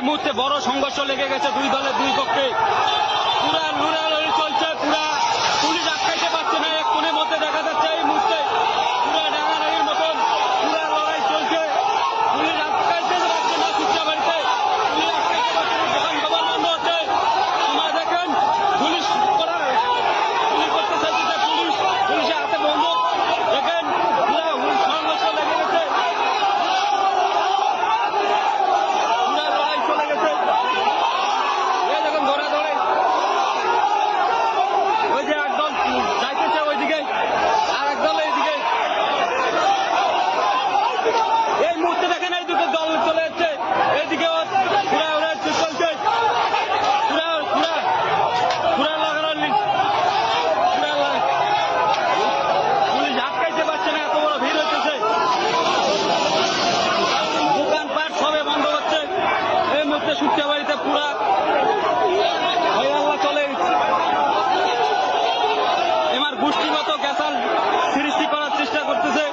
মুহূর্তে বড় সংঘর্ষ লেগে গেছে দুই দলের দুই পক্ষে। পুরা লড়াই চলছে, পুরা পুলিশ আটকাইতে পারছে না। এক কোণের মধ্যে দেখা যাচ্ছে এই মুহূর্তে পুরা ডাঙাডাঙির মতন পুরা লড়াই চলছে। পুলিশ আটকাইতে পারছে না সূত্রাবাড়িতে, পুলিশ আটকাইতে পারছে না, দোকান খাবার বন্ধ হচ্ছে। আপনারা দেখেন পুলিশ করতে চাইছে, পুলিশের হাতে বন্দুক। দেখেন পুরা সংঘর্ষ লেগে গেছে, পুরা লড়াই চলে গেছে। এই দেখুন ধরে ধরে ওই যে একদল যাইতেছে ওইদিকে, আর একদল এইদিকে। এই মুহূর্তে দেখেন এই দুটো দল চলে যাচ্ছে, এইদিকে পুরা ওরা চলছে, পুরা পুরা পুরা লাগানো পুলিশ আটকাইতে পারছে না, এত বড় ভিড় হচ্ছে। দোকানপাট সবে বন্ধ হচ্ছে এই মুহূর্তে সূত্রাবাড়িতে। পুরা আল্লাহ চলে এবার গোষ্ঠীগত গ্যাসাল সৃষ্টি করার চেষ্টা করতেছে।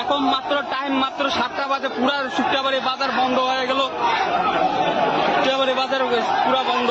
এখন টাইম মাত্র 7টা বাজে, পুরা সূত্রাবাড়ি বাজার বন্ধ হয়ে গেল। সূত্রাবাড়ি বাজার পুরা বন্ধ।